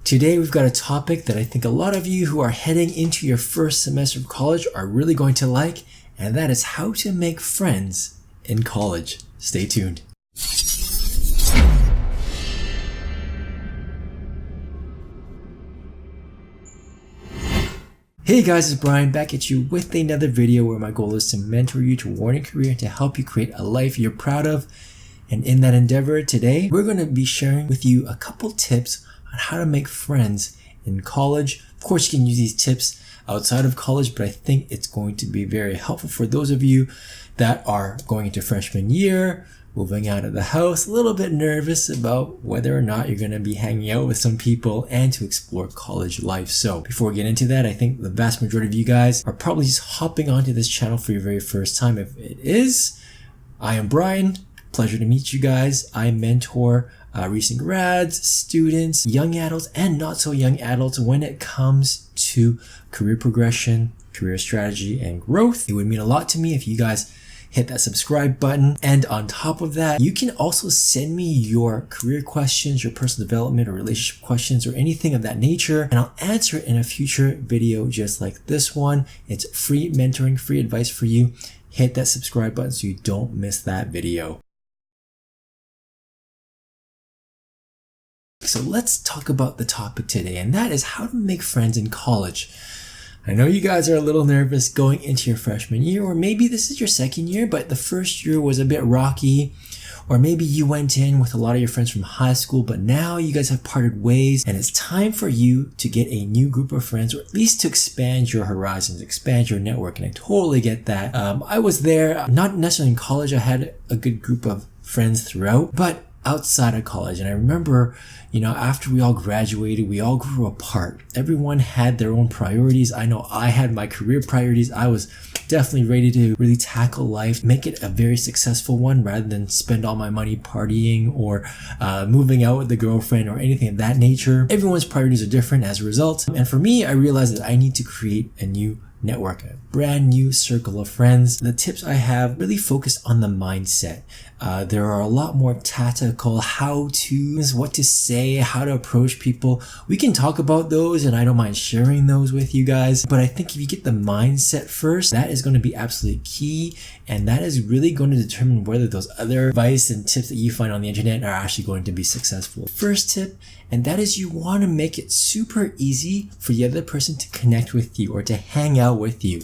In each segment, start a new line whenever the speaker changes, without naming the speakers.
Today we've got a topic that I think a lot of you who are heading into your first semester of college are really going to like, and that is how to make friends in college. Stay tuned. Hey guys, it's Brian back at you with another video where my goal is to mentor you toward a career and to help you create a life you're proud of. And in that endeavor today, we're going to be sharing with you a couple tips on how to make friends in college. Of course, you can use these tips outside of college, but I think it's going to be very helpful for those of you that are going into freshman year, moving out of the house, a little bit nervous about whether or not you're going to be hanging out with some people and to explore college life. So before we get into that, I think the vast majority of you guys are probably just hopping onto this channel for your very first time. If it is, I am Brian. Pleasure to meet you guys. I mentor recent grads, students, young adults, and not so young adults when it comes to career progression, career strategy, and growth. It would mean a lot to me if you guys hit that subscribe button. And on top of that, you can also send me your career questions, your personal development or relationship questions, or anything of that nature, and I'll answer it in a future video just like this one. It's free mentoring, free advice for you. Hit that subscribe button so you don't miss that video. So let's talk about the topic today, and that is how to make friends in college. I know you guys are a little nervous going into your freshman year, or maybe this is your second year, but the first year was a bit rocky, or maybe you went in with a lot of your friends from high school, but now you guys have parted ways, and it's time for you to get a new group of friends, or at least to expand your horizons, expand your network, and I totally get that. I was there, not necessarily in college. I had a good group of friends throughout, but outside of college. And I remember, after we all graduated, we all grew apart. Everyone had their own priorities. I know I had my career priorities. I was definitely ready to really tackle life, make it a very successful one rather than spend all my money partying or moving out with the girlfriend or anything of that nature. Everyone's priorities are different as a result. And for me, I realized that I need to create a new network, a brand new circle of friends. The tips I have really focused on the mindset. There are a lot more tactical how-tos, what to say, how to approach people. We can talk about those and I don't mind sharing those with you guys. But I think if you get the mindset first, that is going to be absolutely key. And that is really going to determine whether those other advice and tips that you find on the internet are actually going to be successful. First tip, and that is you want to make it super easy for the other person to connect with you or to hang out with you.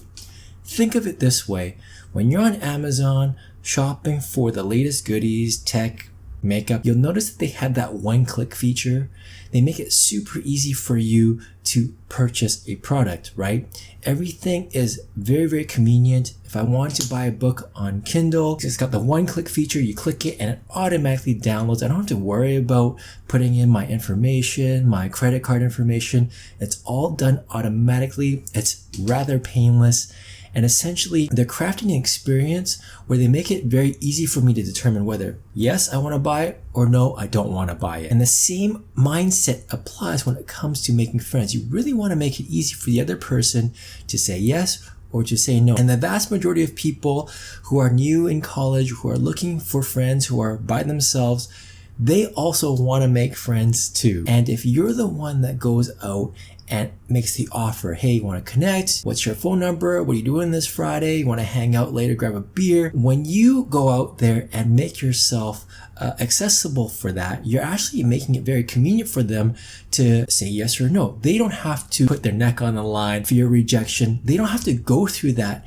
Think of it this way. When you're on Amazon shopping for the latest goodies, tech, makeup, you'll notice that they have that one-click feature. They make it super easy for you to purchase a product, right? Everything is very, very convenient. If I want to buy a book on Kindle, it's got the one-click feature. You click it and it automatically downloads. I don't have to worry about putting in my information, my credit card information. It's all done automatically. It's rather painless. And essentially, they're crafting an experience where they make it very easy for me to determine whether, yes, I want to buy it, or no, I don't want to buy it. And the same mindset applies when it comes to making friends. You really want to make it easy for the other person to say yes or to say no. And the vast majority of people who are new in college, who are looking for friends, who are by themselves, they also want to make friends too. And if you're the one that goes out and makes the offer, hey, you want to connect? What's your phone number? What are you doing this Friday? You want to hang out later, grab a beer? When you go out there and make yourself accessible for that, you're actually making it very convenient for them to say yes or no. They don't have to put their neck on the line for your rejection. They don't have to go through that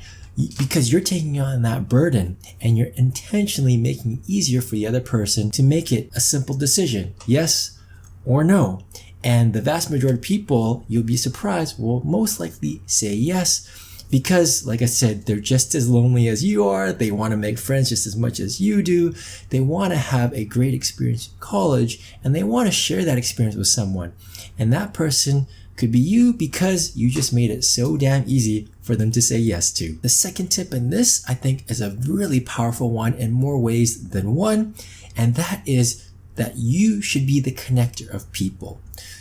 because you're taking on that burden and you're intentionally making it easier for the other person to make it a simple decision, yes or no. And the vast majority of people, you'll be surprised, will most likely say yes because, like I said, they're just as lonely as you are. They want to make friends just as much as you do. They want to have a great experience in college and they want to share that experience with someone. And that person could be you because you just made it so damn easy for them to say yes to. The second tip, and this I think is a really powerful one in more ways than one, and that is that you should be the connector of people.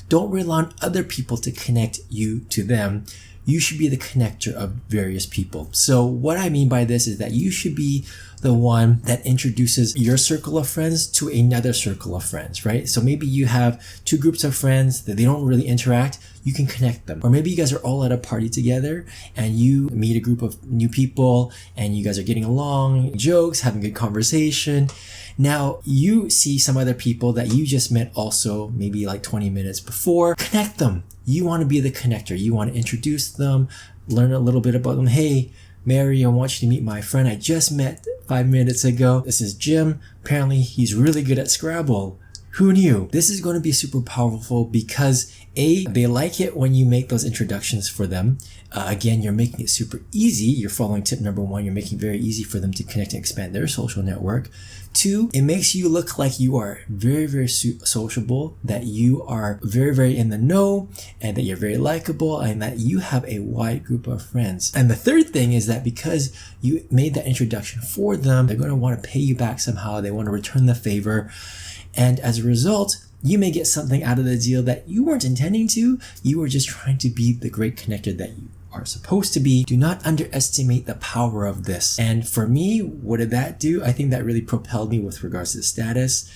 Don't rely on other people to connect you to them. you should be the connector of various people. So what I mean by this is that you should be the one that introduces your circle of friends to another circle of friends, right? So maybe you have two groups of friends that they don't really interact. You can connect them. Or maybe you guys are all at a party together and you meet a group of new people and you guys are getting along, jokes, having good conversation. Now you see some other people that you just met also maybe like 20 minutes before. Connect them. You want to be the connector. You want to introduce them, learn a little bit about them. Hey, Mary, I want you to meet my friend I just met 5 minutes ago. This is Jim. Apparently he's really good at Scrabble. Who knew? This is going to be super powerful because A, they like it when you make those introductions for them. Again, you're making it super easy. You're following tip number 1. You're making it very easy for them to connect and expand their social network. 2, it makes you look like you are very, very sociable, that you are very, very in the know, and that you're very likable, and that you have a wide group of friends. And the third thing is that because you made that introduction for them, they're going to want to pay you back somehow. They want to return the favor. And as a result, you may get something out of the deal that you weren't intending to. You were just trying to be the great connector that you are supposed to be. Do not underestimate the power of this. And for me, what did that do? I think that really propelled me with regards to the status.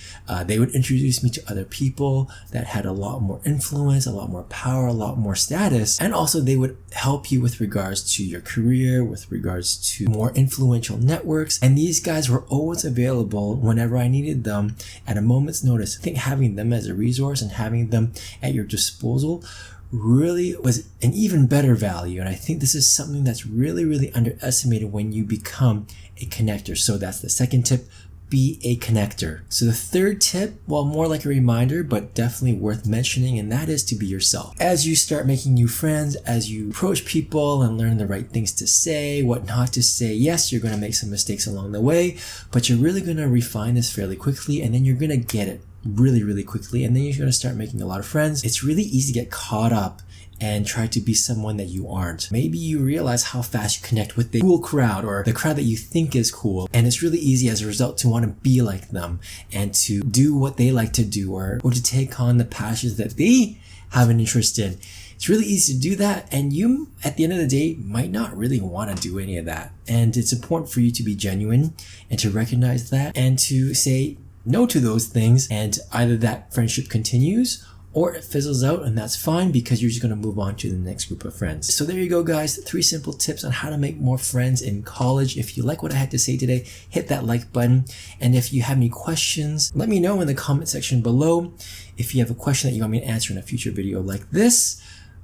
They would introduce me to other people that had a lot more influence, a lot more power, a lot more status. And also they would help you with regards to your career, with regards to more influential networks. And these guys were always available whenever I needed them at a moment's notice. I think having them as a resource and having them at your disposal really was an even better value. And I think this is something that's really, really underestimated when you become a connector. So that's the second tip. Be a connector. So the third tip, well, more like a reminder, but definitely worth mentioning, and that is to be yourself. As you start making new friends, as you approach people and learn the right things to say, what not to say, yes, you're going to make some mistakes along the way, but you're really going to refine this fairly quickly, and then you're going to get it really, really quickly, and then you're going to start making a lot of friends. It's really easy to get caught up and try to be someone that you aren't. Maybe you realize how fast you connect with the cool crowd or the crowd that you think is cool. And it's really easy as a result to want to be like them and to do what they like to do or to take on the passions that they have an interest in. It's really easy to do that. And you, at the end of the day, might not really want to do any of that. And it's important for you to be genuine and to recognize that and to say no to those things. And either that friendship continues or it fizzles out, and that's fine because you're just going to move on to the next group of friends. So there you go, guys. 3 simple tips on how to make more friends in college. If you like what I had to say today, hit that like button. And if you have any questions, let me know in the comment section below. If you have a question that you want me to answer in a future video like this,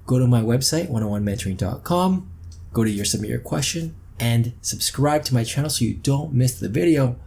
go to my website, 101mentoring.com, go to your submit your question, and subscribe to my channel so you don't miss the video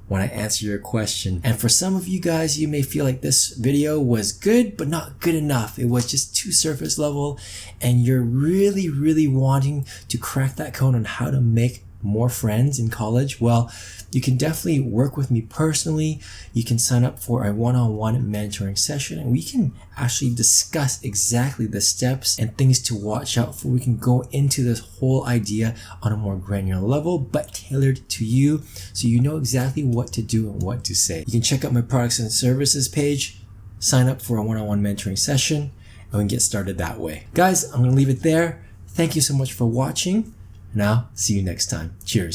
when I answer your question. And for some of you guys, you may feel like this video was good, but not good enough. It was just too surface level, and you're really, really wanting to crack that code on how to make more friends in college. Well, you can definitely work with me personally. You can sign up for a one-on-one mentoring session, and we can actually discuss exactly the steps and things to watch out for. We can go into this whole idea on a more granular level, but tailored to you, so you know exactly what to do and what to say. You can check out my products and services page, sign up for a one-on-one mentoring session, and we can get started that way. Guys, I'm going to leave it there. Thank you so much for watching, and I'll see you next time. Cheers.